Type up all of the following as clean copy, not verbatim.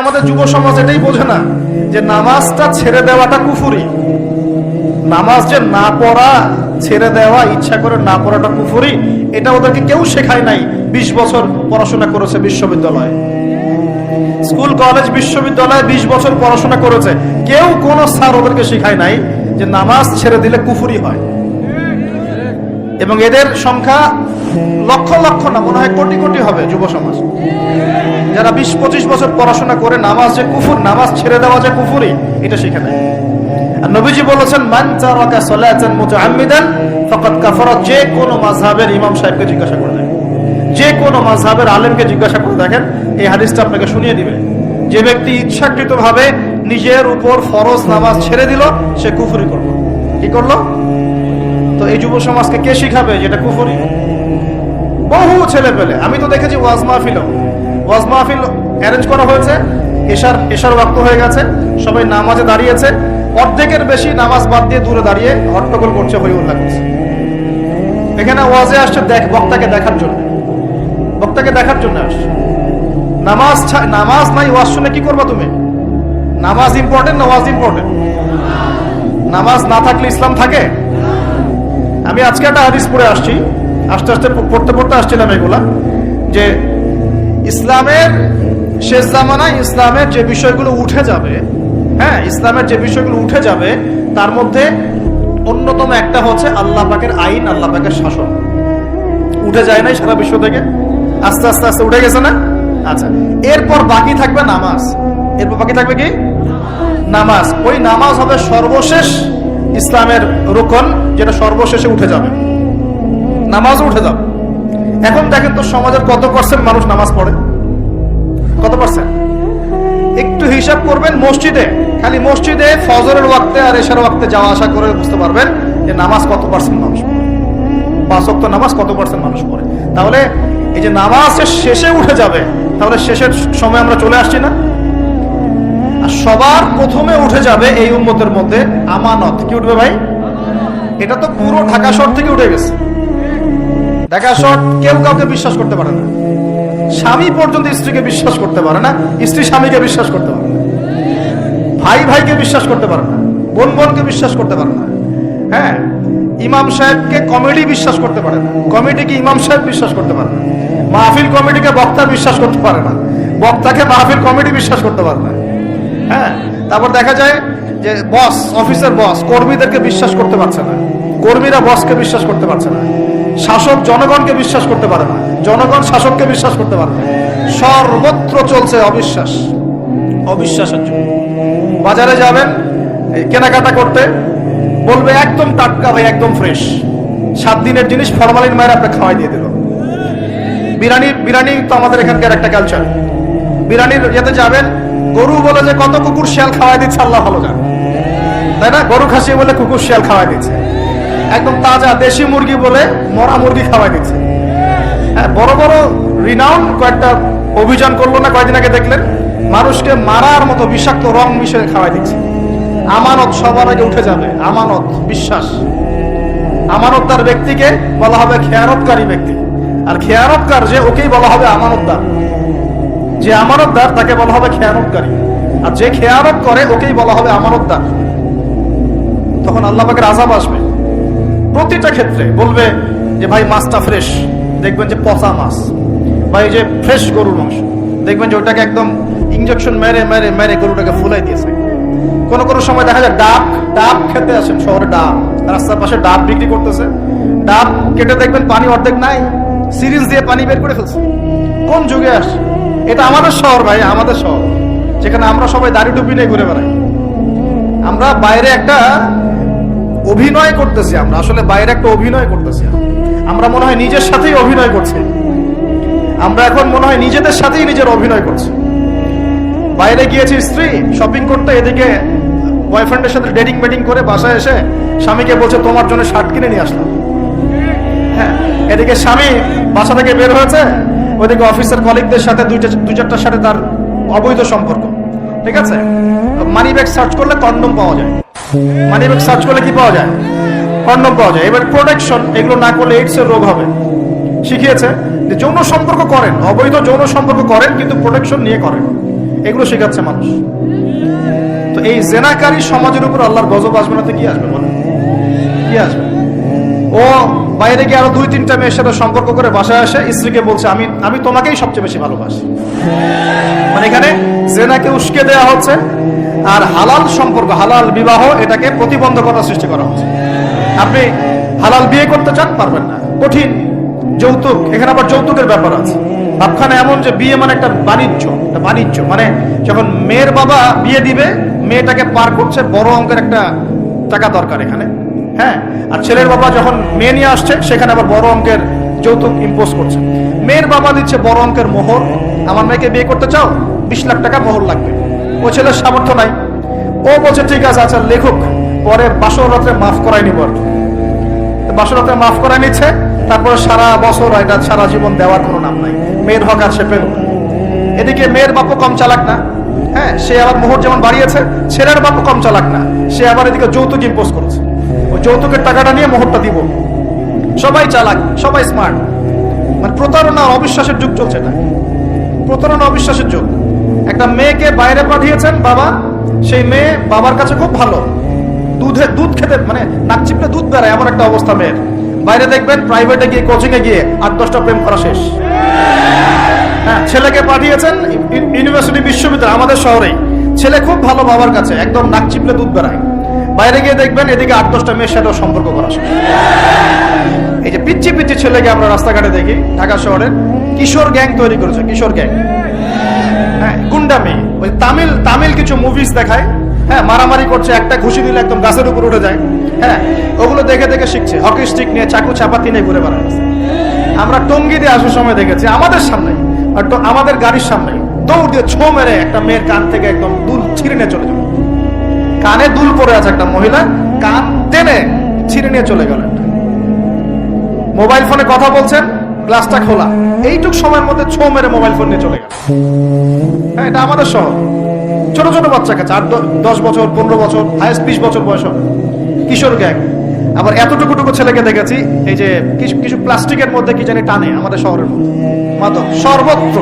আমাদের যুব সমাজ এটাই বোঝে না যে নামাজটা ছেড়ে দেওয়াটা কুফরি। নামাজ যে না পড়া, ছেড়ে দেওয়া, ইচ্ছা করে না পড়াটা কুফরি, এটা ওদেরকে কেউ শেখায় নাই। 20 বছর পড়াশোনা করেছে বিশ্ববিদ্যালয়ে, স্কুল কলেজ বিশ্ববিদ্যালয়ে 20 বছর পড়াশোনা করেছে, কেউ কোন স্যার ওদেরকে শেখায় নাই যে নামাজ ছেড়ে দিলে কুফরি হয়। এবং এদের সংখ্যা লক্ষ লক্ষ না, মনে হয় কোটি কোটি হবে যুব সমাজ, যারা 20-25 বছর পড়াশোনা করে নামাজ যে কুফর, নামাজ ছেড়ে দেওয়া যে কুফরি, এটা শিখে নেয়। আর নবীজি বলেছেন, মান তারাকা সালাতান মুতাআম্মিদান ফাকাদ কাফারা। যে কোনো মাযহাবের ইমাম সাহেবকে জিজ্ঞাসা করে দেখেন, যে কোনো মাযহাবের আলেমকে জিজ্ঞাসা করে দেখেন, এই হাদিসটা আপনাকে শুনিয়ে দিবে। যে ব্যক্তি ইচ্ছাকৃতভাবে নিজের উপর ফরজ নামাজ ছেড়ে দিল, সে কুফরি করলো। কি করলো? তো এই যুব সমাজকে কে শিখাবে যেটা কুফরি? বহু ছেলে পেলে আমি তো দেখেছি, ওয়াজ মাহফিল অ্যারেঞ্জ করা হয়েছে, এশার ওয়াক্ত হয়ে গেছে, সবাই নামাজে দাঁড়িয়েছে, অর্ধেকের বেশি নামাজ বাদ দিয়ে দূরে দাঁড়িয়ে হট্টগোল করছে, হই উল্লাহ করছে। এখানে ওয়াজে আসছে বক্তাকে দেখার জন্য আসছে। নামাজ নাই, ওয়াজ শুনে কি করবা তুমি? নামাজ ইম্পর্টেন্ট না ওয়াজ ইম্পর্টেন্ট? নামাজ না থাকলে ইসলাম থাকে? আমি আজকে একটা হাদিস পড়ে আসছি, আস্তে আস্তে পড়তে আসছিলাম এগুলা, যে ইসলামের শেষ জামানায় ইসলামের যে বিষয়গুলো উঠে যাবে, হ্যাঁ, ইসলামের যে বিষয়গুলো উঠে যাবে, তার মধ্যে অন্যতম একটা হচ্ছে আল্লাহ পাকের আইন, আল্লাহ পাকের শাসন। উঠে যায় নাই সারা বিশ্ব থেকে? আস্তে আস্তে আস্তে উঠে গেছে না? আচ্ছা, এরপর বাকি থাকবে নামাজ। এরপর বাকি থাকবে কি? নামাজ। ওই নামাজ হবে সর্বশেষ ইসলামের রুকন, যেটা সর্বশেষে উঠে যাবে, নামাজও উঠে যাবে। এখন দেখেন তো সমাজের কত পার্সেন্ট মানুষ নামাজ পড়ে? কত পার্সেন্ট? একটু হিসাব করবেন, খালি মসজিদে ফজরের ওয়াক্তে আর এশার ওয়াক্তে যাওয়া আসা করে বুঝতে পারবেন যে নামাজ কত পার্সেন্ট মানুষ পড়ে, 5 ওয়াক্ত নামাজ কত পার্সেন্ট মানুষ পড়ে। তাহলে এই যে নামাজ শেষে উঠে যাবে, তাহলে শেষের সময় আমরা চলে আসছি না? আর সবার প্রথমে উঠে যাবে এই উম্মতের মধ্যে আমানত। কি উঠবে ভাই? এটা তো পুরো ঢাকা শহর থেকে উঠে গেছে। ঢাকা শহর কেউ কাউকে বিশ্বাস করতে পারে না, স্বামী পর্যন্ত স্ত্রীকে বিশ্বাস করতে পারে না, স্ত্রী স্বামীকে বিশ্বাস করতে পারে না, ভাই ভাইকে বিশ্বাস করতে পারে না, বোন বোনকে বিশ্বাস করতে পারে না। হ্যাঁ, ইমাম সাহেবকে কমিটি বিশ্বাস করতে পারে না, কমিটিকে ইমাম সাহেব বিশ্বাস করতে পারে না, মাহফিল কমিটিকে বক্তা বিশ্বাস করতে পারে না, বক্তাকে মাহফিল কমিটি বিশ্বাস করতে পারে না। হ্যাঁ, তারপর দেখা যায় যে বস, অফিসের বস কর্মীদেরকে বিশ্বাস করতে পারছে না, কর্মীরা বসকে বিশ্বাস করতে পারছে না, শাসক জনগণকে বিশ্বাস করতে পারে না, জনগণ শাসককে বিশ্বাস করতে পারে না। সর্বত্র চলছে অবিশ্বাসের যুগ। বাজারে যাবেন কেনাকাটা করতে, বলবে একদম টাটকা ভাই, একদম ফ্রেশ, 7 দিনের জিনিস ফরমালিন মায়ের আপনাকে খাওয়াই দিয়ে দিল। বিরিয়ানি তো আমাদের এখানকার একটা কালচার। বিরিয়ানির ইয়েতে যাবেন, গরু বলে যে কত কুকুর শিয়াল খাওয়াই দিচ্ছে আল্লাহ ভালো জানে, তাই না? গরু খাসি বলে কুকুর শিয়াল খাওয়াই দিচ্ছে, একদম তাজা দেশি মুরগি বলে মরা মুরগি খাওয়াই দিচ্ছে। হ্যাঁ, বড় বড় রিনাউন্ড কয়েকটা অভিযান করলো না কয়েকদিন আগে, দেখলেন মানুষকে মারার মতো বিষাক্ত রং মিশিয়ে খাওয়াই দিচ্ছে। আমানত সবার আগে উঠে যাবে, আমানত, বিশ্বাস। আমানতদার ব্যক্তিকে বলা হবে খেয়ারতকারী ব্যক্তি, আর খেয়ারতকার যে, ওকেই বলা হবে আমানতদার। যে আমানতদার তাকে বলা হবে খেয়ানতকারী, আর যে খেয়ানত করে ওকেই বলা হবে আমানতদার। তখন আল্লাহ পাকের আযাব আসবে প্রতিটা ক্ষেত্রে। বলবে যে ভাই মাছটা ফ্রেশ, দেখবেন যে পচা মাছ, ভাই যে ফ্রেশ গরুর মাংস, দেখবেন যে ওটাকে একদম ইঞ্জেকশন মেরে মেরে মেরে গরুটাকে ফুলাই দিয়েছে। কোনো কোনো সময় দেখা যায় ডাব খেতে আসেন শহরে, ডাব রাস্তার পাশে ডাব বিক্রি করতেছে, ডাব কেটে দেখবেন পানি অর্ধেক নাই, সিরিঞ্জ দিয়ে পানি বের করে ফেলছে। কোন যুগে আসে? এটা আমাদের শহর ভাই, আমাদের শহর, যেখানে আমরা সবাই দাড়ি টুপি নিয়ে ঘুরে বেড়াই। আমরা বাইরে একটা অভিনয় করতেছি, আমরা আসলে বাইরে একটা অভিনয় করতেছি। আমরা মনে হয় নিজের সাথেই অভিনয় করছি, আমরা এখন মনে হয় নিজেদের সাথেই নিজের অভিনয় করছি। বাইরে গিয়েছি স্ত্রী শপিং করতে, এদিকে বয়ফ্রেন্ডের সাথে ডেটিং মেটিং করে বাসায় এসে স্বামীকে বলছে তোমার জন্য শার্ট কিনে নিয়ে আসলাম। হ্যাঁ, এদিকে স্বামী বাসা থেকে বের হয়েছে, ওইদিকে অফিসের কলিগদের সাথে দুই চারটার সাথে তার অবৈধ সম্পর্ক। ঠিক আছে, মানি ব্যাগ সার্চ করলে কন্ডম পাওয়া যায়, মানি ব্যাগ সার্চ করলে কি পাওয়া যায়? কন্ডম পাওয়া যায়। এবার প্রোটেকশন, এগুলো না করলে এইডস এর রোগ হবে। শিখিয়েছে যে যৌন সম্পর্ক করেন, অবৈধ যৌন সম্পর্ক করেন, কিন্তু প্রোটেকশন নিয়ে করেন। এগুলো শেখাচ্ছে মানুষ। তো এই জেনাকারী সমাজের উপর আল্লাহর গজব আসবে না তো কি আসবে বলেন? কি আসবে? ও বাইরে গিয়ে আরো 2-3টা মেয়ের সাথে সম্পর্ক করে বাসায় আসে, স্ত্রীকে বলছে আমি আমি তোমাকেই সবচেয়ে বেশি ভালোবাসি। মানে এখানে জেনাকে উস্কে দেওয়া হচ্ছে, আর হালাল সম্পর্ক, হালাল বিবাহ, এটাকে প্রতিবন্ধকতা সৃষ্টি করা হচ্ছে। আপনি হালাল বিয়ে করতে চান, পারবেন না, কঠিন। যৌতুক, এখানে আবার যৌতুকের ব্যাপার আছে। ভাবখানা এমন যে বিয়ে মানে একটা বাণিজ্য, মানে যখন মেয়ের বাবা বিয়ে দিবে, মেয়েটাকে পার করছে, বড় অঙ্কের একটা টাকা দরকার এখানে, হ্যাঁ। আর ছেলের বাবা যখন মেয়ে নিয়ে আসছে, সেখানে আবার বড় অঙ্কের যৌতুক ইম্পোজ করছে। মেয়ের বাবা দিচ্ছে বড় অঙ্কের মোহর, আমার মেয়েকে বিয়ে করতে চাও, 20 লাখ টাকা মোহর লাগবে। ও ছেলের সামর্থ্য নাই, ও বলছে ঠিক আছে, আচ্ছা লেখুক, পরে বাসর রাত্রে মাফ করাই নিব। আর বাসর রাত্রে মাফ করাই নিচ্ছে, তারপরে সারা বছর, এটা সারা জীবন দেওয়ার কোনো নাম নাই। মেয়ের হক আর সে পেল। এদিকে মেয়ের বাপও কম চালাক না, হ্যাঁ, সে আবার মোহর যেমন বাড়িয়েছে, ছেলের বাপও কম চালাক না, সে আবার এদিকে যৌতুক ইম্পোজ করেছে। ওই যৌতুকের টাকাটা নিয়ে মোহরটা দিব। সবাই চালাক, সবাই স্মার্ট। মানে প্রতারণা, অবিশ্বাসের যুগ চলছে। এটা প্রতারণা, অবিশ্বাসের যুগ। একটা মেয়েকে বাইরে পাঠিয়েছেন বাবা, সেই মেয়ে বাবার কাছে খুব ভালো, দুধ খেতে মানে নাক চিপলে দুধ বেড়ায়, এমন একটা অবস্থা মেয়ের। বাইরে দেখবেন প্রাইভেটে গিয়ে, কোচিং এ গিয়ে 8-10টা প্রেম করা শেষ। হ্যাঁ, ছেলেকে পাঠিয়েছেন ইউনিভার্সিটি, বিশ্ববিদ্যালয়, আমাদের শহরেই, ছেলে খুব ভালো বাবার কাছে, একদম নাক চিপলে দুধ বেড়ায়। বাইরে গিয়ে দেখবেন এদিকে 8-10টা মেয়ের সাথেও সম্পর্ক করা শেষ। এই যে পিচ্ছি ছেলেকে আমরা রাস্তাঘাটে দেখি, ঢাকা শহরের কিশোর গ্যাং তৈরি করেছে, কিশোর গ্যাং, হ্যাঁ, গুন্ডামি। ওই তামিল কিছু মুভিজ দেখায়, হ্যাঁ, মারামারি করছে, একটা ঘুষি দিলে একদম গাছের উপর উঠে যায়, হ্যাঁ, ওগুলো দেখে শিখছে। হকি স্টিক নিয়ে, চাকু চাপাতি নিয়ে ঘুরে বেড়াচ্ছে। আমরা টঙ্গি দিয়ে আসার সময় দেখেছি, আমাদের সামনে, আমাদের গাড়ির সামনে দৌড় দিয়ে ছো মেরে একটা মেয়ের কান থেকে একদম দুল ছিঁড়ে নিয়ে চলে গেল। কানে দুল পরে আছে একটা মহিলা, কান টেনে ছিঁড়ে নিয়ে চলে গেল। মোবাইল ফোনে কথা বলছেন, গ্লাসটা খোলা, এইটুক সময়ের মধ্যে ছো মেরে মোবাইল ফোন নিয়ে চলে গেল। হ্যাঁ, এটা আমাদের শহর। ছোট ছোট বাচ্চা কাছে 8-10 বছর, 15 বছর, হাইস্ট 20 বছর বয়স হবে, কিশোর গ্যাং। আবার এতটুকু ছেলেকে দেখেছি, এই যে কিছু প্লাস্টিকের মধ্যে কি জানি টানে, আমাদের শহরের মধ্যে মাদক সর্বত্র।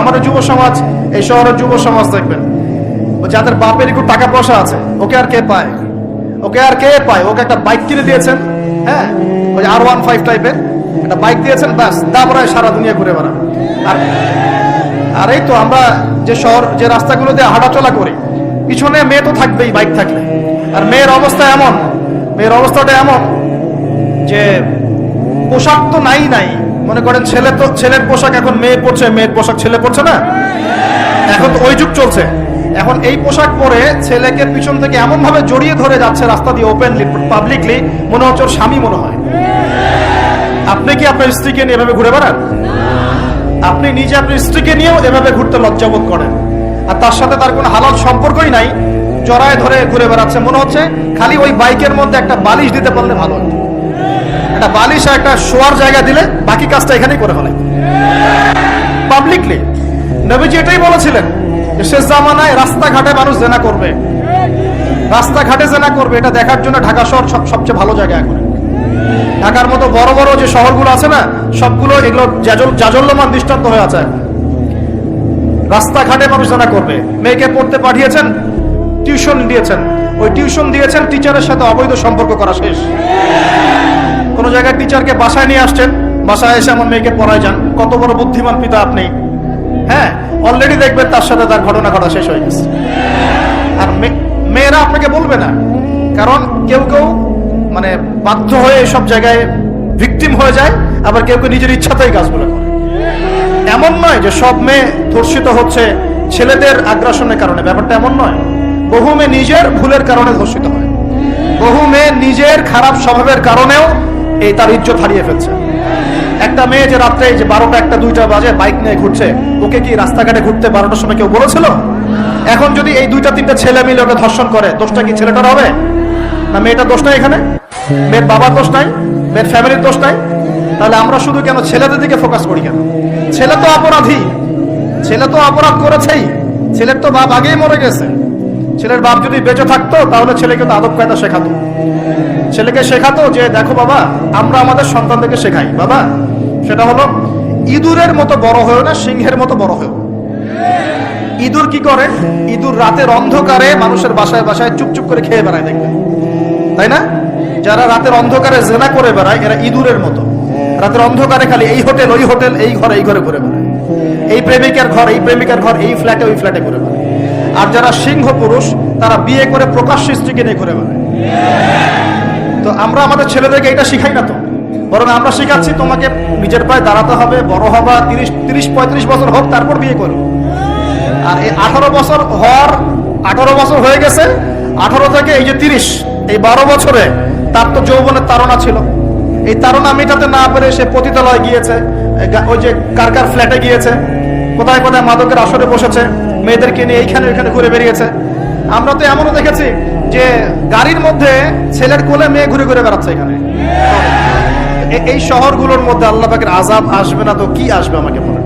আমাদের যুব সমাজ, এই শহরের যুব সমাজ দেখবেন, যাদের বাপের একটু টাকা পয়সা আছে, ওকে আর কে পায়? ওকে একটা বাইক কিনে দিয়েছেন, হ্যাঁ, ওই R15 টাইপের একটা বাইক দিয়েছেন, ব্যাস তারপরে সারা দুনিয়া ঘুরে বেড়ান। আর এই তো আমরা যে রাস্তাগুলো দিয়ে হাঁটাচলা করি, পিছনে মেয়ে তো থাকবেই বাইক থাকলে। আর মেয়ের অবস্থাটা এমন যে পোশাক তো নাই। মনে করেন ছেলের পোশাক এখন মেয়ে পরছে, মেয়ের পোশাক ছেলে পরছে না, এখন তো ওই যুগ চলছে। এখন এই পোশাক পরে ছেলেকে পিছন থেকে এমন ভাবে জড়িয়ে ধরে যাচ্ছে রাস্তা দিয়ে, ওপেনলি, পাবলিকলি, মনে হচ্ছে ওর স্বামী মনে হয়। আপনি কি আপনার স্ত্রীকে নিয়ে এভাবে ঘুরে বেড়ান? আপনি নিজে আপনার স্ত্রীকে নিয়েও এভাবে ঘুরতে লজ্জাবোধ করেন, আর তার সাথে তার কোনো হালাল সম্পর্কই নাই, জড়ায় ধরে ঘুরে বেড়াচ্ছে। মনে হচ্ছে খালি ওই বাইকের মধ্যে একটা বালিশ দিতে পারলে ভালো হতো, একটা বালিশ আর একটা শোয়ার জায়গা দিলে বাকি কাজটা এখানেই করে ফেলে পাবলিকলি। নবীজি এটাই বলেছিলেন, শেষ জামানায় রাস্তাঘাটে মানুষ জেনা করবে, এটা দেখার জন্য ঢাকা শহর সবচেয়ে ভালো জায়গা। এখন ঢাকার মতো বড় বড় যে শহরগুলো আছে না, সবগুলো এগুলো জাজল্যমান দৃষ্টান্ত হয়ে আছে। রাস্তাঘাটে মানুষ জেনা করবে। মেয়েকে পড়তে পাঠিয়েছেন, টিউশন দিয়েছেন, টিচারের সাথে অবৈধ সম্পর্ক করা শেষ। কোন জায়গায় টিচারকে বাসায় নিয়ে আসছেন, বাসায় এসে আমার মেয়েকে পড়ায় যান, কত বড় বুদ্ধিমান পিতা আপনি, হ্যাঁ, অলরেডি দেখবেন তার সাথে তার ঘটনা ঘটা শেষ হয়ে গেছে। আর মেয়েরা আপনাকে বলবে না, কারণ কেউ মানে বাধ্য হয়ে এসব জায়গায় ভিকটিম হয়ে যায়, আবার কেউ নিজের ইচ্ছাতেই কাজগুলো করে। এমন নয় যে সব মেয়ে ধর্ষিত হচ্ছে ছেলেদের আগ্রাসনের কারণে, ব্যাপারটা এমন নয়। বহু মেয়ে নিজের ভুলের কারণে ধর্ষিত হয়, বহু মেয়ে নিজের খারাপ স্বভাবের কারণেও তার ইজ্জত হারিয়ে ফেলছে। একটা মেয়ে যে রাত্রে 12টা, 1টা, 2টা বাজে বাইক নিয়ে ঘুরছে, ওকে কি রাস্তাঘাটে ঘুরতে 12টার সময় কেউ বলেছিল? এখন যদি এই 2টা 3টা ছেলে মিলে ওকে ধর্ষণ করে, দোষটা কি ছেলেটার হবে না মেয়েটার দোষ নাই? এখানে মেয়ের বাবার দোষ নাই, মেয়ের ফ্যামিলির দোষ নাই? তাহলে আমরা শুধু কেন ছেলেদের দিকে ফোকাস করি কেন? ছেলে তো অপরাধী, ছেলে তো অপরাধ করেছেই, ছেলের তো বাপ আগেই মরে গেছে। ছেলের বাপ যদি বেঁচে থাকতো তাহলে ছেলেকে তো আদব কায়দা শেখাতো, ছেলেকে শেখাতো যে দেখো বাবা, আমরা আমাদের সন্তানদেরকে শেখাই বাবা, সেটা হলো ইঁদুরের মতো বড় হয়েও না, সিংহের মতো বড় হয়েও। ইঁদুর কি করে? ইঁদুর রাতের অন্ধকারে মানুষের বাসায় বাসায় চুপচুপ করে খেয়ে বেড়ায়, দেখবেন, তাই না? যারা রাতের অন্ধকারে জেনা করে বেড়ায় এরা ইঁদুরের মতো। রাতের অন্ধকারে খালি এই হোটেল ওই হোটেল, এই ঘরে এই ঘরে ঘুরে বেড়ায়, এই প্রেমিকার ঘর এই প্রেমিকার ঘর, এই ফ্ল্যাটে ওই ফ্ল্যাটে ঘুরে বেড়ায়। আর যারা সিংহ পুরুষ তারা বিয়ে করে প্রকাশ্য স্ত্রীকে নিয়ে ঘুরে বেড়ায়। তো আমরা আমাদের ছেলেদেরকে এটা শিখাই না তো, বরং আমরা শিখাচ্ছি তোমাকে নিজের পায়ে দাঁড়াতে হবে, বড় হবা, 30-35 বছর হোক তারপর বিয়ে করো। আর এই 18 বছর হওয়ার 18 বছর হয়ে গেছে, 18 থেকে এই যে 30, এই 12 বছরে তার তো যৌবনের তাড়না ছিল। এই তাড়না মেটাতে না পেরে সে পতিতালয়ে গিয়েছে, ওই যে কার কার ফ্ল্যাটে গিয়েছে, কোথায় কোথায় মাদকের আসরে বসেছে, মেয়েদেরকে নিয়ে এইখানে ওইখানে ঘুরে বেরিয়েছে। আমরা তো এমনও দেখেছি যে গাড়ির মধ্যে ছেলের কোলে মেয়ে ঘুরে ঘুরে বেড়াচ্ছে এখানে। এই শহরগুলোর মধ্যে আল্লাহ পাকের আযাব আসবে না তো কি আসবে আমাকে বলেন?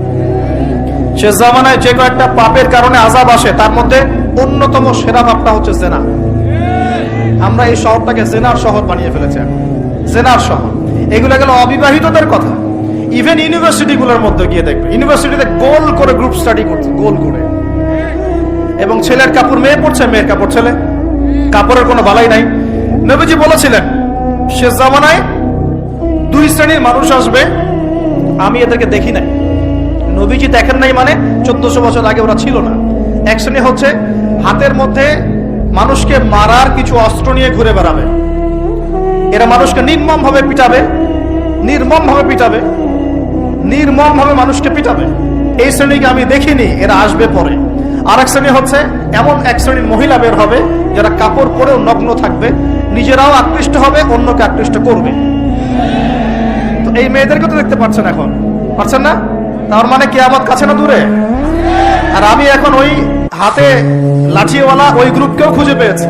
সে জামানায় যে কয়েকটা পাপের কারণে আযাব আসে তার মধ্যে অন্যতম সেরা পাপটা হচ্ছে জেনা। আমরা এই শহরটাকে জেনার শহর বানিয়ে ফেলেছি, জেনার শহর। এগুলো গেল অবিবাহিতদের কথা। ইভেন ইউনিভার্সিটি গুলোর মধ্যে গিয়ে দেখবে, ইউনিভার্সিটিতে গোল করে গ্রুপ স্টাডি করছে, গোল করে, এবং ছেলের কাপড় মেয়ে পড়ছে, মেয়ের কাপড় ছেলে, কাপড়ের কোনো বালাই নাই। নবীজি বলেছিলেন শেষ জামানায় 2 শ্রেণীর মানুষ আসবে, আমি এদেরকে দেখি নাই। নবীজি দেখেন নাই মানে 1400 বছর আগে ওরা ছিল না। এক শ্রেণী হচ্ছে হাতের মধ্যে মানুষকে মারার কিছু অস্ত্র নিয়ে ঘুরে বেড়াবে, এরা মানুষকে নির্মম ভাবে পিটাবে, নির্মম ভাবে পিটাবে, নির্মম ভাবে মানুষকে পিটাবে। এই শ্রেণীকে আমি দেখিনি, এরা আসবে পরে। আর এক শ্রেণী হচ্ছে এমন এক শ্রেণীর মহিলা বের হবে যারা কাপড় পরেও নগ্ন থাকবে, নিজেরাও আকৃষ্ট হবে, অন্যকে আকৃষ্ট করবে। তো এই মেয়েদেরকে তো দেখতে পাচ্ছেন এখন, পাচ্ছেন না? তার মানে কিয়ামত কাছে না দূরে? আর আমি এখন ওই হাতে লাঠিওয়ালা ওই গ্রুপকেও খুঁজে পেয়েছি।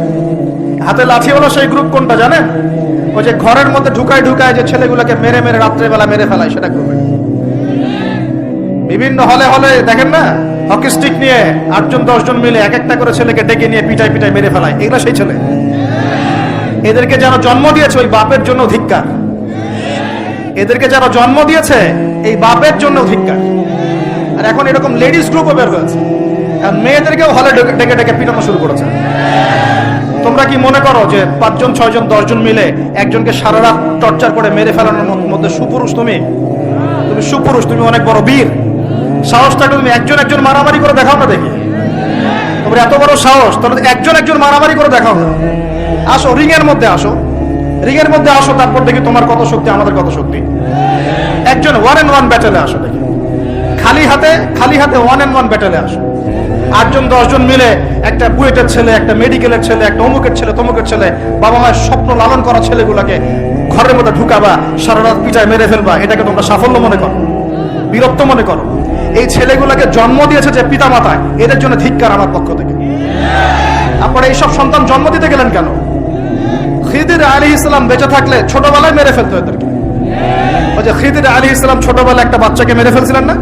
হাতে লাঠিওয়ালা সেই গ্রুপ কোনটা জানেন? ওই যে ঘরের মধ্যে ঢুকায় ঢুকায় যে ছেলেগুলোকে মেরে মেরে রাত্রেবেলা মেরে ফেলায়, সেটা গ্রুপে। বিভিন্ন হলে হলে দেখেন না, হকি স্টিক নিয়ে 8-10 জন মিলে এক একটা করে ছেলেকে ডেকে নিয়ে পিটাই পিটাই মেরে ফেলায়, এগুলো সেই ছেলে। এদেরকে যারা জন্ম দিয়েছে ওই বাপের জন্য ধিক্কার, এদেরকে যারা জন্ম দিয়েছে এই বাপের জন্য ধিক্কার। আর এখন এরকম লেডিস গ্রুপও বের হয়েছে, আর মেয়েদেরকেও হলে ডেকে ডেকে পিটানো শুরু করেছে। তোমরা কি মনে করো যে 5 জন 6 জন 10 জন মিলে একজনকে সারা রাত টর্চার করে মেরে ফেলানোর মধ্যে সুপুরুষ? তুমি সুপুরুষ, তুমি অনেক বড় বীর। সাহসটাকে তুমি একজন একজন মারামারি করে দেখাও না দেখি। তোমার এত বড় সাহস, তাহলে একজন একজন মারামারি করে দেখাও না। আসো রিংয়ের মধ্যে, আসো রিংয়ের মধ্যে আসো, তারপর দেখি তোমার কত শক্তি, আমাদের কত শক্তি। একজন 1-on-1 ব্যাটেলে আসো দেখি, খালি হাতে 1-on-1 ব্যাটেলে আসো। 8 জন 10 জন মিলে একটা বুয়েটের ছেলে, একটা মেডিকেলের ছেলে, একটা অমুকের ছেলে, তমুকের ছেলে, বাবা মায়ের স্বপ্ন লালন করা ছেলেগুলোকে ঘরের মধ্যে ঢুকাবা, সারা রাত পিটায় মেরে ফেলবা, এটাকে তোমরা সাফল্য মনে করো, বীরত্ব মনে করো? এই ছেলেগুলোকে জন্ম দিয়েছে যে পিতা মাতা, এদের জন্য ধিক্কার আমার পক্ষ থেকে। আপনারা এইসব সন্তান জন্ম দিতে গেলেন কেন? খিদির আলাইহিস সালাম বেঁচে থাকলে ছোটবেলায় মেরে ফেলতো এদেরকে। ওই যে খিদির আলাইহিস সালাম ছোটবেলায় একটা বাচ্চাকে মেরে ফেলছিলেন না?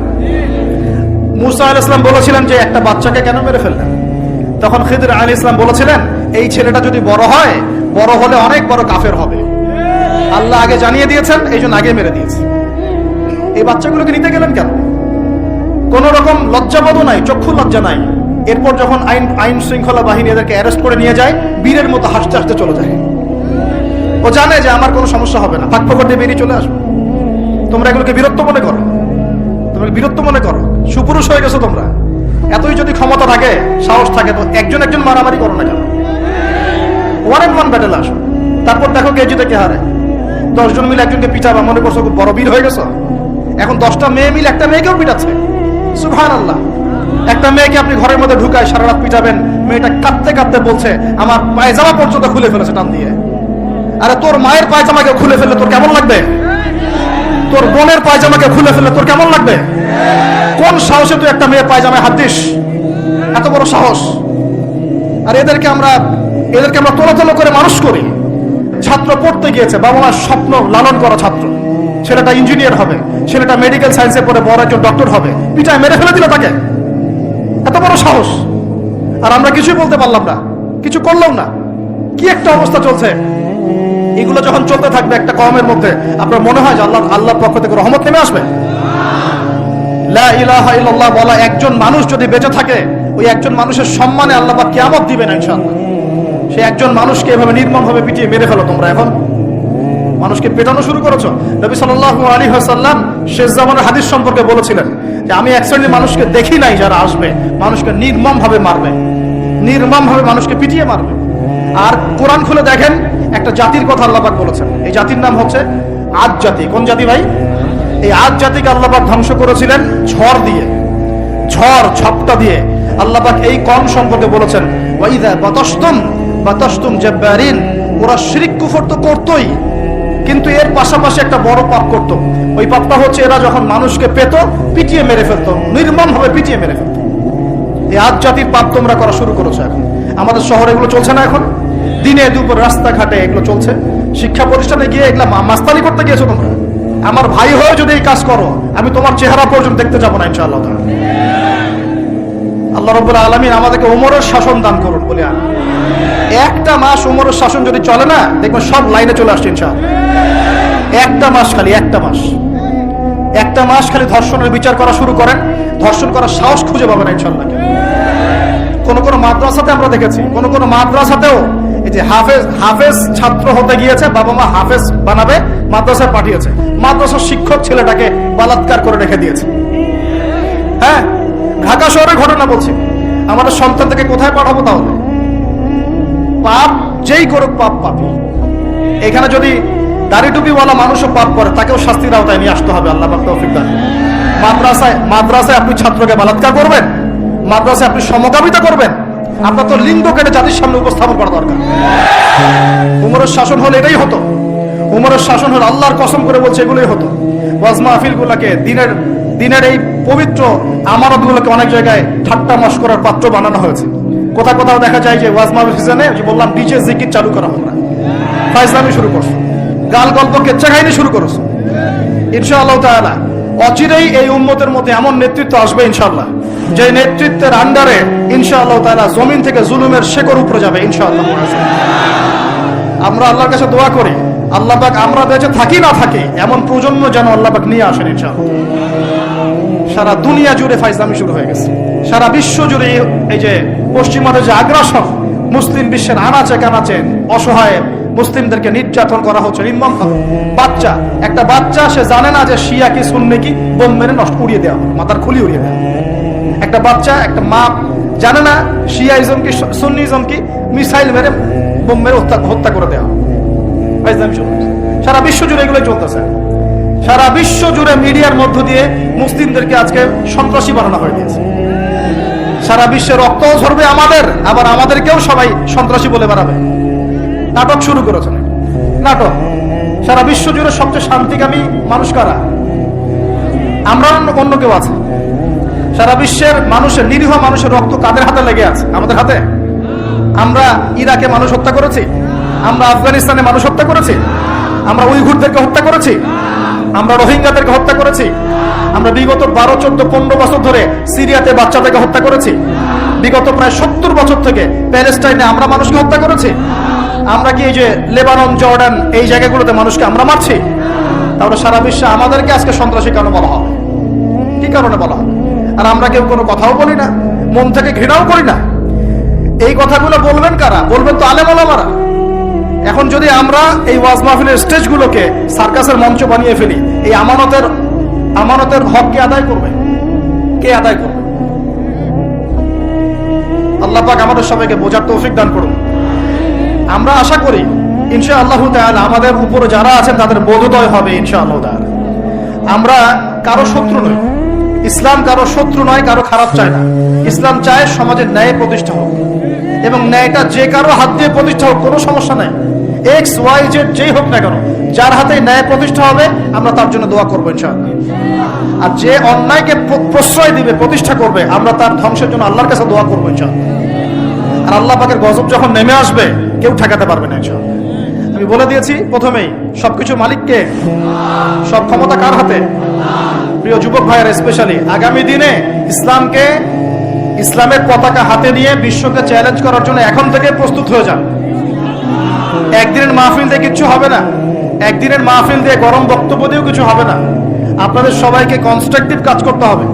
মুসা আলাইহিস সালাম বলেছিলেন যে একটা বাচ্চাকে কেন মেরে ফেললেন? তখন খিদির আলাইহিস সালাম বলেছিলেন এই ছেলেটা যদি বড় হয়, বড় হলে অনেক বড় কাফের হবে। আল্লাহ আগে জানিয়ে দিয়েছেন, এই জন্য আগে মেরে দিয়েছে। এই বাচ্চাগুলোকে নিতে গেলেন কেন? কোন রকম লজ্জাবোধও নাই, চক্ষু লজ্জা নাই। এরপর যখন আইন শৃঙ্খলা বাহিনী এদেরকে অ্যারেস্ট করে নিয়ে যায়, বীরের মতো হাসতে হাসতে চলে যায়। ও জানে যে আমার কোনো সমস্যা হবে না, ফাঁক ফোকর দিয়ে বেরিয়ে চলে আসবে। তোমরা এগুলোকে বীরত্ব মনে করো, তোমরা বীরত্ব মনে করো, সুপুরুষ হয়ে গেছো তোমরা। এতই যদি ক্ষমতা থাকে, সাহস থাকে, তো একজন একজন মারামারি করো না কেন? 1-on-1 ব্যাটেল আসো, তারপর দেখো কে জিতে কে হারে। 10 জন মিলে একজনকে পিটাবা, মনে করছো খুব বড় বীর হয়ে গেছো। এখন 10টা মেয়ে মিলে একটা মেয়েকেও পিটাচ্ছে, সুবহানাল্লাহ। একটা মেয়েকে আপনি ঘরের মধ্যে ঢুকায় সারা রাত পিটাবেন, মেয়েটা কাঁদতে কাঁদতে বলছে আমার পায়জামা পর্যন্ত খুলে ফেলেছে টান দিয়ে। আরে তোর মায়ের পায়জামাকে খুলে ফেললে তোর কেমন লাগবে? তোর বোনের পায়জামাকে খুলে ফেললে তোর কেমন লাগবে? কোন সাহসে তুই একটা মেয়ের পায়জামায় হাত দিস? এত বড় সাহস! আর এদেরকে আমরা তোলা তোলা করে মানুষ করি। ছাত্র পড়তে গিয়েছে, বাবা মার স্বপ্ন লালন করা ছাত্র, ছেলেটা ইঞ্জিনিয়ার হবে, ছেলেটা মেডিকেল সায়েন্সে পড়ে বড় একজন ডক্টর হবে, পিটায় মেরে ফেলে দিল তাকে। এত বড় সাহস! আর আমরা কিছুই বলতে পারলাম না, কিছু করলাম না। কি একটা অবস্থা চলছে! এগুলো যখন চলতে থাকবে একটা কওমের মধ্যে, আপনার মনে হয় যে আল্লাহর পক্ষ থেকে রহমত নেমে আসবে? লা ইলাহা ইল্লাল্লাহ বলা একজন মানুষ যদি বেঁচে থাকে, ওই একজন মানুষের সম্মানে আল্লাহ পাক কিয়ামত দিবেন ইনশাআল্লাহ। সেই একজন মানুষকে এভাবে নির্মমভাবে পিটিয়ে মেরে ফেলো তোমরা। এখন মানুষকে পেটানো শুরু করেছো। নবী সাল্লাল্লাহু আলাইহি ওয়াসাল্লাম শেষ জামানের হাদিস সম্পর্কে বলেছিলেন যে আমি এক শ্রেণীর মানুষকে দেখি নাই যারা আসবে মানুষকে নির্মমভাবে মারবে, নির্মমভাবে মানুষকে পিটিয়ে মারবে। আর কোরআন খুলে দেখেন একটা জাতির কথা আল্লাহ পাক বলেছেন, এই জাতির নাম হচ্ছে আদ জাতি। কোন জাতি ভাই? এই আদ জাতিকে আল্লাহ পাক ধ্বংস করেছিলেন ঝড় দিয়ে, ঝড় ঝপটা দিয়ে। আল্লাহ পাক এই কওম সম্পর্কে বলেছেন ওয়াইদা বাতাসতুম জাব্বারিন, ওরা শিরক কুফর তো করতোই, কিন্তু এর পাশাপাশি একটা বড় পাপ করত। ওই পাপটা হচ্ছে এরা যখন মানুষকে পেত পিটিয়ে মেরে ফেলতো, নির্মমভাবে পিটিয়ে মেরে ফেলতো। এই আদ জাতির পাপ তোমরা করা শুরু করেছো। এখন আমাদের শহরে এগুলো চলছে না? এখন দিনে দুপুর রাস্তাঘাটে এগুলো চলছে। শিক্ষা প্রতিষ্ঠানে গিয়ে এগুলা মাস্তানি করতে গিয়েছো তোমরা। আমার ভাই হয়ে যদি এই কাজ করো, আমি তোমার চেহারা পর্যন্ত দেখতে যাবো না ইনশাআল্লাহ। আল্লাহ রাব্বুল আলামিন আমাদেরকে ওমরের শাসন দান করুন বলে আমি। একটা মাস ওমরের শাসন যদি চলে না, দেখবেন সব লাইনে চলে আসছে ইনশাআল্লাহ। একটা মাস খালি, একটা মাস খালি ধর্ষণের বিচার করা শুরু করেন, ধর্ষণ করার সাহস খুঁজে পাবেন ইনশাআল্লাহ। কোন মাদ্রাসাতে আমরা দেখেছি, কোন মাদ্রাসাতেও এই যে হাফেজ ছাত্র হতে গিয়েছে, বাবা মা হাফেজ বানাবে, মাদ্রাসায় পাঠিয়েছে, মাদ্রাসার শিক্ষক ছেলেটাকে বলাৎকার করে রেখে দিয়েছে। হ্যাঁ, ঢাকা শহরের ঘটনা বলছি। আমাদের সন্তানটাকে কোথায় পাঠাবো তাহলে? পাপ যেই করুক, পাপ পাপি। এখানে যদি দাড়ি টুপিওয়ালা মানুষও পাপ করে, তাকেও শাস্তির আওতায় নিয়ে আসতে হবে। আল্লাহ পাক তৌফিক দান। মাদ্রাসায় আপনি ছাত্রকে বলাৎকার করবেন, মাদ্রাসায় আপনি সমকামিতা করবেন, আপনার তো লিঙ্গ কেটে জাতির সামনে উপস্থাপন করা দরকার। উমরের শাসন হলে এটাই হতো। উমরের শাসন হলে আল্লাহর কসম করে বলছে এগুলোই হতো। ওয়াজ মাহফিল গুলাকে, দিনের এই পবিত্র আমানত গুলোকে অনেক জায়গায় ঠাট্টা মশকরার পাত্র বানানো হয়েছে। কোথাও দেখা যায় যে ওয়াজ মাহফিল সিজনে বললাম ডিজে জিকির চালু করা হবে না, ফাইজলামি শুরু করছো, গাল গল্প কেচ্চা কাহিনী শুরু করেছো। ইনশাআল্লাহ তাআলা অচিরেই এই উম্মতের মধ্যে এমন নেতৃত্ব আসবে ইনশাআল্লাহ, যে নেতৃত্বের আন্ডারে ইনশাআল্লাহ তাআলা জমিন থেকে জুলুমের শেকড় উপরে যাবে ইনশাআল্লাহ। আমরা আল্লাহর কাছে দোয়া করি, আল্লাহ পাক আমরা বেঁচে থাকি না থাকি এমন প্রজন্ম যেন আল্লাহ পাক নিয়ে আসেন ইনশাআল্লাহ। সারা দুনিয়া জুড়ে ফাইজলামি শুরু হয়ে গেছে, সারা বিশ্ব জুড়ে এই যে পশ্চিমাদের যে আগ্রাসন, মুসলিম বিশ্বের আনাচে কানাচে অসহায় মুসলিমদেরকে নির্যাতন করা হচ্ছে নির্মম। একটা বাচ্চা সে জানে না যে শিয়া কি সুন্নি কি, বোম মেরে নষ্ট উড়িয়ে দেওয়া, মাথার খুলি উড়িয়ে দেওয়া। একটা বাচ্চা, একটা মা জানে না শিয়াইজম কি সুন্নিজম কি, মিসাইল মেরে বোম মেরে হত্যা করে দেওয়া। সারা বিশ্ব জুড়ে এগুলো চলতেছে। সারা বিশ্ব জুড়ে মিডিয়ার মধ্য দিয়ে মুসলিমদেরকে আজকে সন্ত্রাসী বানানো হয়ে গিয়েছে। সারা বিশ্বে রক্ত ঝরবে আমাদের, আবার আমাদেরকেও সবাই সন্ত্রাসী বলে বেড়াবে। নাটক শুরু করেছেন, নাটক। সারা বিশ্ব জুড়ে সবচেয়ে শান্তিকামী মানুষ কারা? আমরা, অন্য কেউ আছে? সারা বিশ্বের মানুষের, নিরীহ মানুষের রক্ত কাদের হাতে লেগে আছে? আমাদের হাতে। আমরা ইরাকে মানুষ হত্যা করেছি, আমরা আফগানিস্তানে মানুষ হত্যা করেছি, আমরা উইঘুরদেরকে হত্যা করেছি, আমরা রোহিঙ্গাদেরকে হত্যা করেছি, আমরা বিগত 12, 14, 15 বছর ধরে সিরিয়াতে বাচ্চাদেরকে হত্যা করেছি, বিগত প্রায় 70 বছর থেকে প্যালেস্টাইনে আমরা মানুষকে হত্যা করেছি। আমরা কি এই যে লেবানন, জর্ডান এই জায়গাগুলোতে মানুষকে আমরা মারছি? তাহলে সারা বিশ্বে আমাদেরকে আজকে সন্ত্রাসী কেন বলা হবে? কি কারণে বলা হবে? আর আমরা কেউ কোনো কথাও বলি না, মন থেকে ঘৃণাও করি না। এই কথাগুলো বলবেন কারা? বলবেন তো আলেম ওলামারা। এখন যদি আমরা এই ওয়াজ মাহফিলের স্টেজগুলোকে সার্কাসের মঞ্চ বানিয়ে ফেলি, এই আমানতের হক কে আদায় করবে? কে আদায় করবে? আল্লাহ পাক আমাদের সবাইকে বোঝার তৌফিক দান করুন। আমরা আশা করি ইনশাআল্লাহ তাআলা আমাদের উপরে যারা আছেন তাদের বোধোদয় হবে ইনশাআল্লাহ তাআলা। আমরা কারো শত্রু নই, ইসলাম কারো শত্রু নয়, কারো খারাপ চায় না। ইসলাম চায় সমাজের ন্যায় প্রতিষ্ঠা হোক, এবং ন্যায়টা যে কারো হাত দিয়ে প্রতিষ্ঠা হোক, কোনো সমস্যা নাই। এক্স ওয়াই জেড যেই হোক না কেন, যার হাতে ন্যায় প্রতিষ্ঠা হবে আমরা তার জন্য দোয়া করবো ইনশাআল্লাহ। আর যে অন্যায়কে প্রশ্রয় দিবে, প্রতিষ্ঠা করবে, আমরা তার ধ্বংসের জন্য আল্লাহর কাছে দোয়া করবো ইনশাআল্লাহ। আর আল্লাহ পাকের গজব যখন নেমে আসবে কেউ ঠেকাতে পারবে না ইনশাআল্লাহ। আমি বলে দিয়েছি প্রথমেই, সবকিছু মালিককে, সব ক্ষমতা কার হাতে? প্রিয় যুবক ভাইয়েরা, স্পেশালি আগামী দিনে ইসলামের পতাকা হাতে নিয়ে বিশ্বকে চ্যালেঞ্জ করার জন্য এখন থেকে প্রস্তুত হয়ে যান। একদিনের মাহফিল দিয়ে কিছু হবে না, একদিনের মাহফিল দিয়ে গরম বক্তব্য দিয়েও কিছু হবে না। আপনাদের সবাইকে কনস্ট্রাকটিভ কাজ করতে হবে।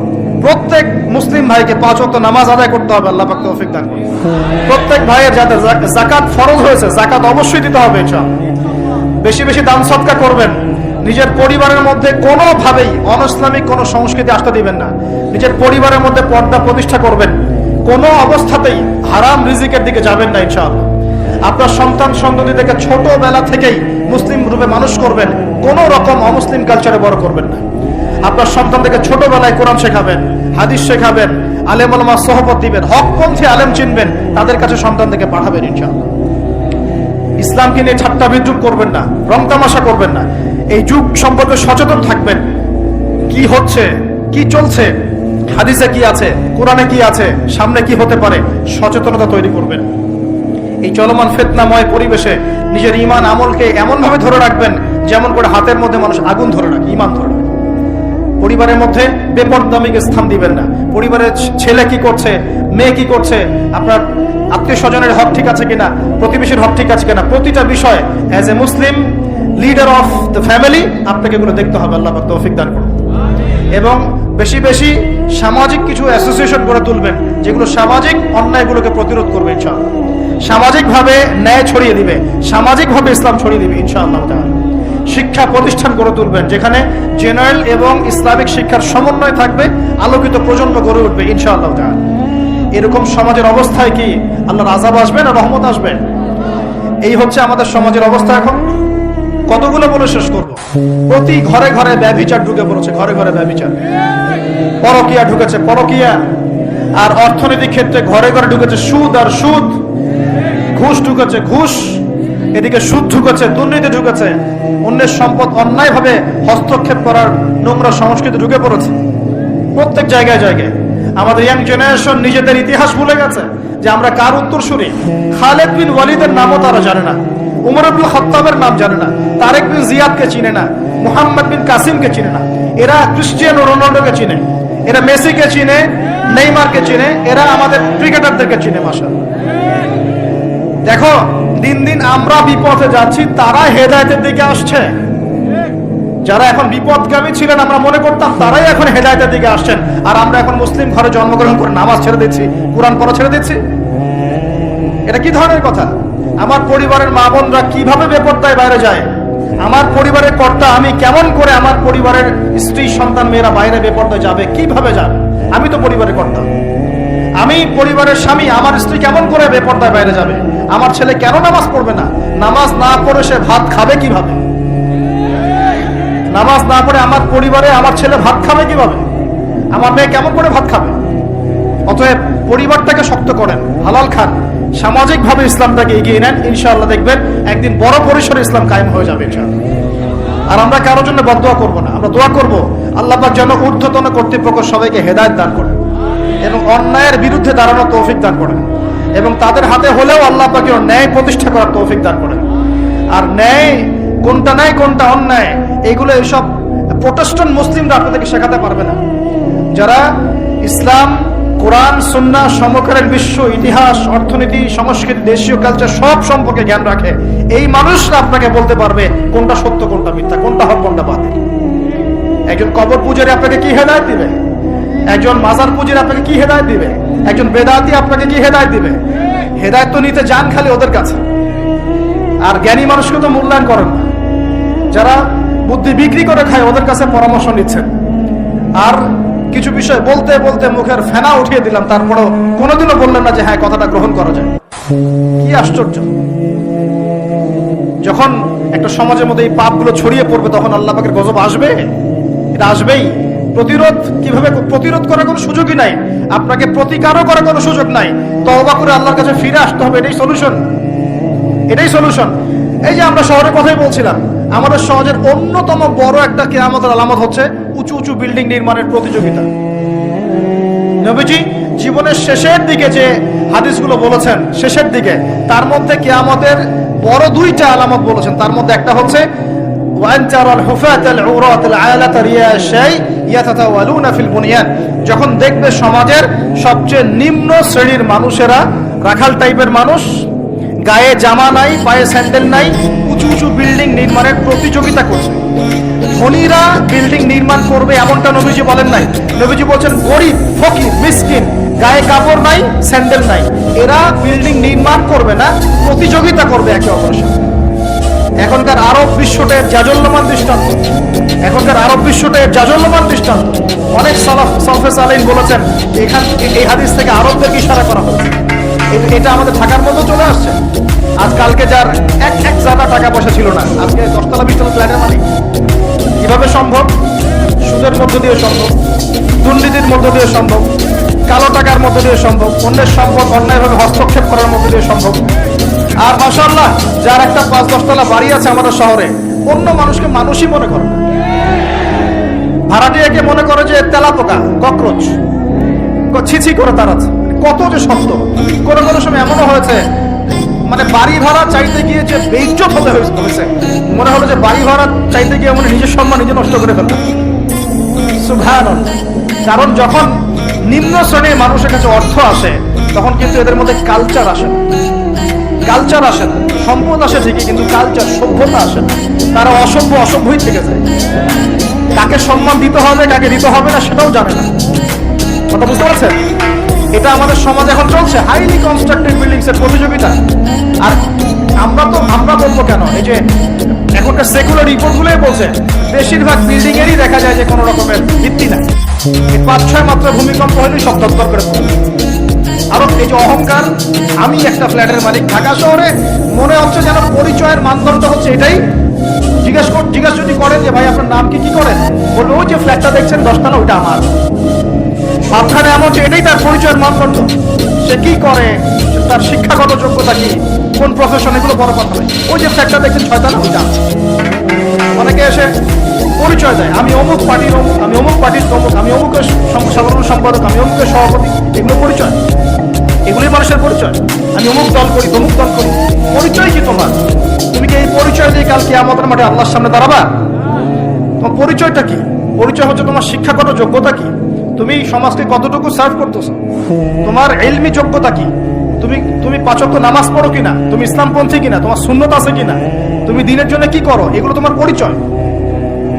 প্রত্যেক মুসলিম ভাইকে 5 ওয়াক্ত নামাজ আদায় করতে হবে, আল্লাহ পাক তৌফিক দান করুন। প্রত্যেক ভাইয়ের যাদের যাকাত ফরজ হয়েছে, যাকাত অবশ্যই দিতে হবে ইনশাআল্লাহ। বেশি বেশি দান সদকা করবেন। নিজের পরিবারের মধ্যে কোনোভাবেই অনইসলামিক কোনো সংস্কৃতি আসতে দিবেন না। নিজের পরিবারের মধ্যে পর্দা প্রতিষ্ঠা করবেন। কোনো অবস্থাতেই হারাম রিজিকের দিকে যাবেন না ইনশাআল্লাহ। আপনার সন্তান সন্ততি থেকে ছোটবেলা থেকেই মুসলিম রূপে মানুষ করবেন, কোনো রকম অমুসলিম কালচারে বড় করবেন না। আপনার সন্তান থেকে ছোটবেলায় কোরআন শেখাবেন, হাদিস শেখাবেন, আলেম ওলামা সোহবত দিবেন, হকপন্থী আলেম চিনবেন, তাদের কাছে সন্তান থেকে পাঠাবেন ইনশাআল্লাহ। ইসলামকে নিয়ে ঠাট্টা বিদ্রুপ করবেন না, রং তামাশা করবেন না। এই যুগ সম্পর্কে সচেতন থাকবেন, কি হচ্ছে, কি চলছে, হাদিসে কি আছে, কোরআনে কি আছে, সামনে কি হতে পারে, সচেতনতা তৈরি করবেন। এই চলমান ফিতনাময় পরিবেশে নিজের ঈমান আমলকে এমন ভাবে ধরে রাখবেন যেমন করে হাতের মধ্যে মানুষ আগুন ধরে রাখে, ঈমান ধরে রাখে। পরিবারের মধ্যে বেপরদামিকে স্থান দিবেন না। পরিবারের ছেলে কি করছে, মেয়ে কি করছে, আপনার আত্মীয় স্বজনের হক ঠিক আছে কিনা, প্রতিবেশীর হক ঠিক আছে কিনা, প্রতিটা বিষয় as a Muslim leader of the family আপনাকে এগুলো দেখতে হবে, আল্লাহ পাক তৌফিক দান করুন। এবং বেশি বেশি সামাজিক কিছু অ্যাসোসিয়েশন গড়ে তুলবেন যেগুলো সামাজিক অন্যায়গুলোকে প্রতিরোধ করবে ইনশাআল্লাহ, সামাজিকভাবে ন্যায় ছড়িয়ে দিবে, সামাজিকভাবে ইসলাম ছড়িয়ে দিবে ইনশাআল্লাহ তাআলা। শিক্ষা প্রতিষ্ঠান গড়ে তুলবেন যেখানে জেনারেল এবং ইসলামিক শিক্ষার সমন্বয় থাকবে, আলোকিত প্রজন্ম গড়ে উঠবে ইনশাআল্লাহ তাআলা। এরকম সমাজের অবস্থায় কি আল্লাহর আযাব আসবে না রহমত আসবে? এই হচ্ছে আমাদের সমাজের অবস্থা। এখন কতগুলো বলে শেষ করব। প্রতি ঘরে ঘরে ব্যভিচার ঢুকে পড়েছে, ঘরে ঘরে ব্যভিচার, পরকিয়া ঢুকেছে, পরকিয়া। আর অর্থনৈতিক ক্ষেত্রে ঘরে ঘরে ঢুকেছে সুদ আর সুদ, ঘুষ ঢুকেছে ঘুষ, এদিকে সুদ ঢুকেছে, দুর্নীতি ঢুকেছে, অন্যের সম্পদ অন্যায়ভাবে হস্তক্ষেপ করার নোংরা সংস্কৃতি ঢুকে পড়েছে প্রত্যেক জায়গায় জায়গায়। আমাদের ইয়াং জেনারেশন নিজেদের ইতিহাস ভুলে গেছে যে আমরা কার উত্তরসূরি। খালেদ বিন ওয়ালিদের নামও তারা জানে না, উমর ইবনে খাত্তাবের নাম জানে না, তারেক বিন জিয়াদকে চিনে না, মুহাম্মদ বিন কাসিমকে চিনে না। এরা ক্রিস্টিয়ানো রোনাল্ডোকে চিনে, এরা মেসিকে চিনে, নেইমারকে চিনে, এরা আমাদের ক্রিকেটারদেরকে চিনে। মাশাআল্লাহ, দেখো দিন দিন আমরা বিপথে যাচ্ছি, তারা হেদায়েতের দিকে আসছে। যারা এখন বিপদগামী ছিলেন আমরা মনে করতাম, তারাই এখন হেদায়েতের দিকে আসছেন। আর আমরা এখন মুসলিম ঘরে জন্মগ্রহণ করে নামাজ ছেড়ে দিচ্ছি, কোরআন পড়া ছেড়ে দিচ্ছি। এটা কি ধরনের কথা? আমার পরিবারের মা বোনরা কিভাবে বেপরদায় বাইরে যায়? আমার পরিবারের কর্তা আমি কেমন করে আমার পরিবারের স্ত্রী সন্তান মেয়েরা বাইরে বেপরদায় যাবে, কিভাবে যাবে? আমি তো পরিবারের কর্তা, আমি পরিবারের স্বামী, আমার স্ত্রী কেমন করে বেপরদায় বাইরে যাবে? আমার ছেলে কেন নামাজ পড়বে না? নামাজ না পড়ে সে ভাত খাবে কিভাবে? নামাজ না পড়ে আমার পরিবারে আমার ছেলে ভাত খাবে কিভাবে? আমার মেয়ে কেমন করে ভাত খাবে? অতএব পরিবারটাকে শক্ত করেন, হালাল খান, সামাজিকভাবে ইসলামটাকে এগিয়ে নেন, ইনশাআল্লাহ দেখবেন একদিন বড় পরিসরে ইসলাম কায়েম হয়ে যাবে ইনশাআল্লাহ। আর আমরা কারোর জন্য বদদোয়া করব না, আমরা দোয়া করব আল্লাহ পাক যেন ঊর্ধ্বতন কর্তৃপক্ষ সবাইকে হেদায়েত দান করেন এবং অন্যায়ের বিরুদ্ধে দাঁড়ানোর তৌফিক দান করেন, এবং তাদের হাতে হলেও আল্লাহ পাক ন্যায় প্রতিষ্ঠা করার তৌফিক দান করেন। আর ন্যায় কোনটা ন্যায় কোনটা অন্যায় এগুলো এইসব প্রোটেস্ট্যান্ট মুসলিমরা আপনাদেরকে শেখাতে পারবে না। যারা ইসলাম, কোরআন, সুন্নাহ, সমকালীন বিশ্ব ইতিহাস, অর্থনীতি, সংস্কৃতি, দেশীয় কালচার সব সম্পর্কে জ্ঞান রাখে, এই মানুষরা আপনাকে বলতে পারবে কোনটা সত্য, কোনটা মিথ্যা, কোনটা হক, কোনটা বাতিল। একজন কবর পূজারী আপনাকে কি হেদায়েত দিবে? একজন মাজার পূজারী আপনাকে কি হেদায়েত দিবে? একজন বেদাতি আপনাকে কি হেদায়েত দিবে? হেদায়েত তো নিতে যান খালি ওদের কাছে, আর জ্ঞানী মানুষকে তো মূল্যায়ন করেন না। যারা বুদ্ধি বিক্রি করে খায় ওদের কাছে পরামর্শ নিচ্ছেন। আর কিছু বিষয় বলতে বলতে মুখের ফেনা উঠিয়ে দিলাম, তারপরেও কোনোদিনও বললেন না যে হ্যাঁ কথাটা গ্রহণ করা যায়। কি আশ্চর্য! যখন একটা সমাজের মধ্যে এই পাপগুলো ছড়িয়ে পড়বে তখন আল্লাহ পাকের গজব আসবে, এটা আসবেই। প্রতিরোধ কিভাবে? প্রতিরোধ করার কোনো সুযোগই নাই, আপনাকে প্রতিকারও করার কোনো সুযোগ নাই। তওবা করে আল্লাহর কাছে ফিরে আসতে হবে, এটাই সলিউশন, এটাই সলিউশন। এই যে আমরা শহরের কথাই বলছিলাম, আমাদের সমাজের অন্যতম বড় একটা কিয়ামতের আলামত হচ্ছে উঁচু উঁচু বিল্ডিং নির্মাণের প্রতিযোগিতা। নবীজি জীবনের শেষের দিকে যে হাদিসগুলো বলেছেন, শেষের দিকে, তার মধ্যে কিয়ামতের বড় দুইটা আলামত বলেছেন। তার মধ্যে একটা হচ্ছে যখন দেখবে সমাজের সবচেয়ে নিম্ন শ্রেণীর মানুষেরা, রাখাল টাইপের মানুষ, গায়ে জামা নাই, পায়ে স্যান্ডেল নাই, উঁচু উঁচু বিল্ডিং নির্মাণের প্রতিযোগিতা করছে। ধনীরা বিল্ডিং নির্মাণ করবে এমনটা নবীজি বলেন নাই। নবীজি বলছেন গরিব, ফকির, মিসকিন, গায়ে কাপড় নাই, স্যান্ডেল নাই, এরা বিল্ডিং নির্মাণ করবে না, প্রতিযোগিতা করবে একে অপরের সাথে। এখনকার আরব বিশ্বটের জাজল্যমান দৃষ্টান্ত, এখনকার আরব বিশ্বটের জাজল্যমান দৃষ্টান্ত। অনেক সালফে সালেহিন বলেছেন এই হাদিস থেকে আরবদেরকে ইশারা করা হয়েছে। এটা আমাদের ঢাকার মধ্যে চলে আসছে। আজকালকে যার এক জায়গা টাকা পয়সা ছিল না, আজকে 10 তলা 20 তলা ফ্ল্যাটের মালিক। কিভাবে সম্ভব? সুদের মধ্য দিয়ে সম্ভব, দুর্নীতির মধ্য দিয়ে সম্ভব, কালো টাকার মধ্য দিয়ে সম্ভব, অন্যের সম্পদ অন্যায়ভাবে হস্তক্ষেপ করার মধ্য দিয়ে সম্ভব। আর মাশাআল্লাহ, যার একটা 5-10 তলা বাড়ি আছে আমাদের শহরে, অন্য মানুষকে মানুষই মনে করে, ভাড়াটিয়াকে মনে করে যে তেলাপোকা, ককরোচ, ছিছি করে তাড়াচ্ছে। কত যে শব্দ! কোনো কোনো সময় এমনও হয়েছে, মানে বাড়ি ভাড়া চাইতে গিয়ে যে বেইজ্জত হতে হয়েছে, মনে হলো যে বাড়ি ভাড়া চাইতে গিয়ে মানে নিজের সম্মান নিজে নষ্ট করে ফেলবে। সুবহানাল্লাহ। কারণ যখন নিম্ন শ্রেণীর মানুষের কাছে অর্থ আসে, তখন কিন্তু এদের মধ্যে কালচার আসে না। কালচার আসে না, সম্পদ আসে ঠিকই, কিন্তু কালচার, সভ্যতা আসে না। তারা অসভ্যই থেকে যায়। কাকে সম্মান দিতে হবে, কাকে দিতে হবে না, সেটাও জানে না। কথা বুঝতে পারছেন? এটা আমাদের সমাজ এখন চলছে, হাইলি কনস্ট্রাক্টেড বিল্ডিংস এর প্রতিযোগিতা। আর আমরা বলবো কেন, এই যে এখনকার সেকুলার রিপোর্ট গুলোই বলছে বেশিরভাগ বিল্ডিং এরই দেখা যায় যে কোনো রকমের ভিত্তি নাই। 5-6 মাত্রা ভূমিকম্প হলেই সব তৎপর করে পড়ে। আরো এই যে অহংকার, আমি একটা ফ্ল্যাটের মালিক, ঢাকা শহরে মনে হচ্ছে যেন পরিচয়ের মানদণ্ড হচ্ছে এটাই। জিজ্ঞাসা যদি করেন যে ভাই আপনার নাম কি করেন, বলবে ওই যে ফ্ল্যাটটা দেখছেন 10 তলা, ওইটা আমার। মাঝখানে এমন যে এটাই তার পরিচয়ের মানদণ্ড। সে কি করে, তার শিক্ষাগত যোগ্যতা কি, কোন প্রফেশন, এগুলো বড় কথা নয়। ওই যে ফ্ল্যাটটা দেখছেন 6 তলা, ওইটা। অনেকে এসে পরিচয় দেয়, আমি অমুক পার্টির অমুক, আমি অমুক পার্টির তমুক, আমি অমুকের সাধারণ সম্পাদক, আমি অমুকের সভাপতি। এগুলো পরিচয়, এগুলোই মানুষের পরিচয়। আমি অমুক দল করি, তমুক দল করি। পরিচয় কি তোমার? তুমি কি এই পরিচয় দিয়ে কাল কিয়ামতের মাঠে আল্লাহর সামনে দাঁড়াবা? তোমার পরিচয়টা কি? পরিচয় হচ্ছে তোমার শিক্ষাগত যোগ্যতা কি, তুমি সমাজকে কতটুকু সার্ভ করতেছো, তোমার ইলমি যোগ্যতা কি, তুমি 5 ওয়াক্ত নামাজ পড়ো কিনা, তুমি ইসলামপন্থী কিনা, তোমার সুন্নত আছে কিনা, তুমি দিনের জন্য কি করো, এগুলো তোমার পরিচয়।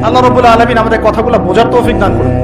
আল্লাহ রাব্বুল আলামিন আমাদের কথাগুলো বোঝার তৌফিক দান করুন।